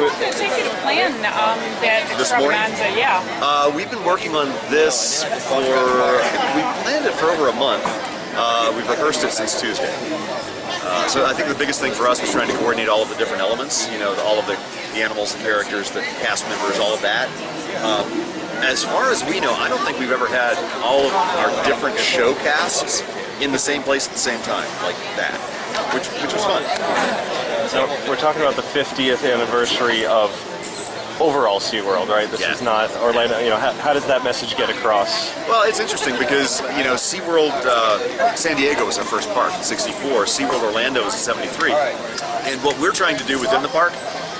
What did it take you to plan that extravaganza? Yeah. We've been working on this we planned it for over a month. We've rehearsed it since Tuesday. So I think the biggest thing for us was trying to coordinate all of the different elements, you know, all of the animals, the characters, the cast members, all of that. As far as we know, I don't think we've ever had all of our different show casts in the same place at the same time, like that, which was fun. So we're talking about the 50th anniversary of overall SeaWorld, right? This is not Orlando. You know, how does that message get across? Well, it's interesting because, you know, SeaWorld San Diego was our first park in '64. SeaWorld Orlando was in '73. And what we're trying to do within the park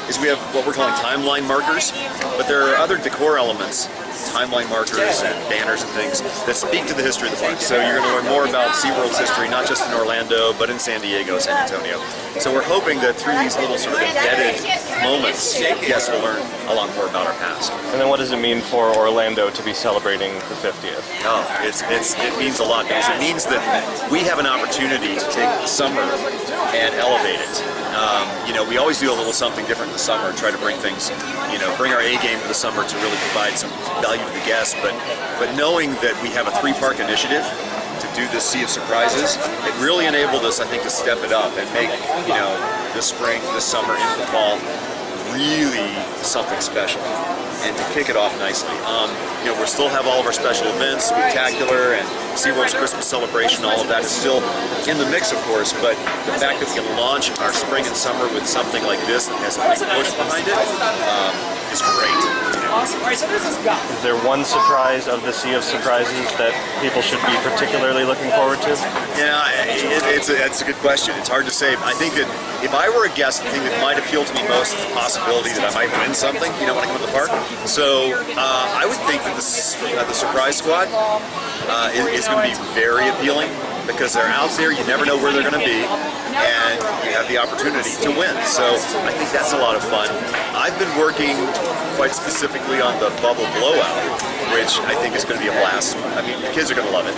is we have what we're calling timeline markers, but there are other decor elements, timeline markers and banners and things that speak to the history of the park. So you're going to learn more about SeaWorld's history, not just in Orlando, but in San Diego, San Antonio. So we're hoping that through these little sort of embedded moments, guests will learn a lot more about our past. And then what does it mean for Orlando to be celebrating the 50th? Oh, it means a lot, because it means that we have an opportunity to take the summer and elevate it. You know, we always do a little something different in the summer, try to bring things, you know, bring our A game to the summer to really provide some value to the guests, but knowing that we have a 3-park initiative to do this Sea of Surprises, it really enabled us, I think, to step it up and make, you know, this spring, this summer, into the fall, really something special, and to kick it off nicely. You know, we still have all of our special events, Spectacular and SeaWorld's Christmas celebration, all of that is still in the mix, of course, but the fact that we can launch our spring and summer with something like this that has a big push behind it is great. Awesome. All right, so this is go. Is there one surprise of the Sea of Surprises that people should be particularly looking forward to? Yeah, that's a good question. It's hard to say. I think that if I were a guest, the thing that might appeal to me most is the possibility that I might win something, you know, when I come to the park. So I would think that the Surprise Squad is going to be very appealing, because they're out there, you never know where they're going to be, and you have the opportunity to win. So I think that's a lot of fun. I've been working quite specifically on the Bubble Blowout, which I think is going to be a blast. I mean, the kids are going to love it.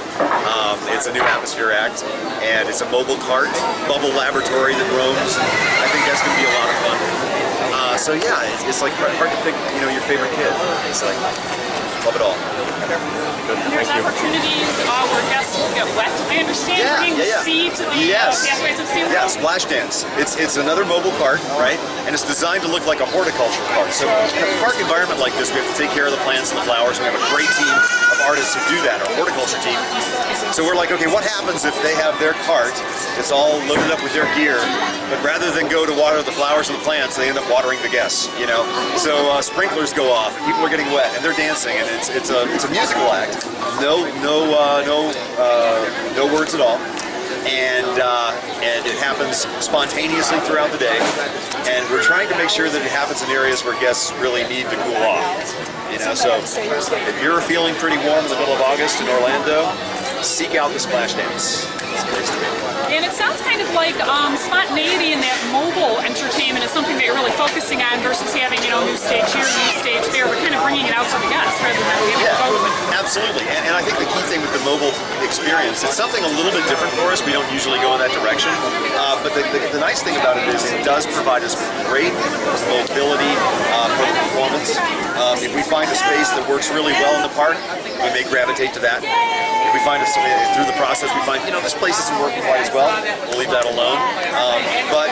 It's a new atmosphere act, and it's a mobile cart, bubble laboratory that roams. I think that's going to be a lot of fun. So yeah, it's like hard to pick, you know, your favorite kid. It's like, love it all. There's opportunities where guests will get wet, I understand, bringing the sea to the pathways of SeaWorld. Yeah, Splash Dance. It's another mobile cart, right? And it's designed to look like a horticulture cart. So in a park environment like this, we have to take care of the plants and the flowers. We have a great team of artists who do that, our horticulture team. So we're like, okay, what happens if they have their cart, it's all loaded up with their gear, but rather than go to water the flowers and the plants, they end up watering the guests, you know? So sprinklers go off, and people are getting wet, and they're dancing, and it's a musical act. No words at all, and it happens spontaneously throughout the day. And we're trying to make sure that it happens in areas where guests really need to cool off. You know, so if you're feeling pretty warm in the middle of August in Orlando, seek out the Splash Dance. It's a place to be. And it sounds kind of like spontaneity in that mobile entertainment is something that you're really focusing on versus having, you know, new stage here, new stage there. We're kind of bringing it out to the guests rather than having to go with it. Absolutely. And I think the key thing with the mobile experience, it's something a little bit different for us. We don't usually go in that direction. But the nice thing about it is it does provide us with great mobility for the performance. If we find a space that works really well in the park, we may gravitate to that. If we find through the process, we find, you know, this place isn't working quite as well, we'll leave that alone. But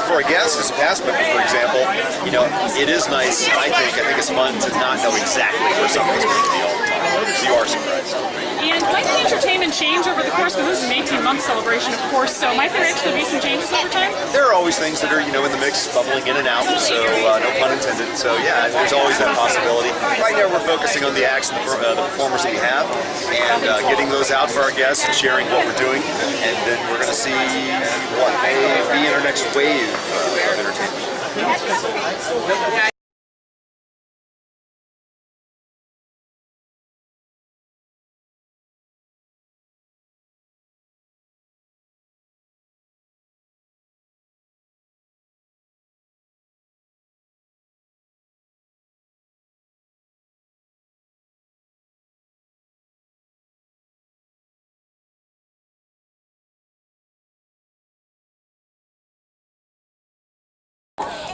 for a guest, as a past member, for example, you know, it is nice, I think it's fun to not know exactly where something's going to be all the time. So you are surprised. And might the entertainment change over the course, because this is an 18-month celebration, of course, so might there actually be some changes over time? There are always things that are, you know, in the mix, bubbling in and out, so no pun intended. So yeah, there's always that possibility. Right now we're focusing on the acts and the performers that we have, and getting those out for our guests and sharing what we're doing, and then we're going to see what may be in our next wave of entertainment.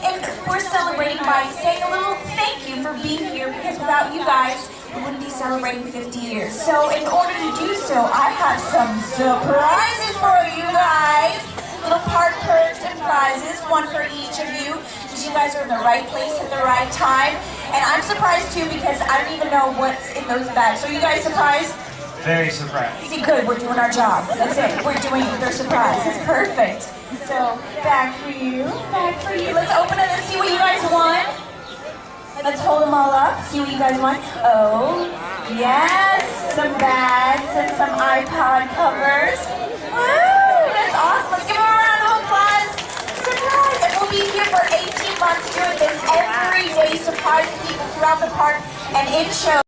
And we're celebrating celebrating by saying a little thank you for being here, because without you guys, we wouldn't be celebrating 50 years. So in order to do so, I have some surprises for you guys. Little park perks and prizes, one for each of you, because you guys are in the right place at the right time. And I'm surprised too, because I don't even know what's in those bags. So you guys surprised? Very surprised. See, good, we're doing our job. That's it, we're doing their surprise. It's perfect. So, bag for you, bag for you. Let's open it and see what you guys want. Let's hold them all up, see what you guys want. Oh, yes, some bags and some iPod covers. Woo, that's awesome. Let's give them a round of applause. Surprise! And we'll be here for 18 months doing this every day, surprising people throughout the park and in show.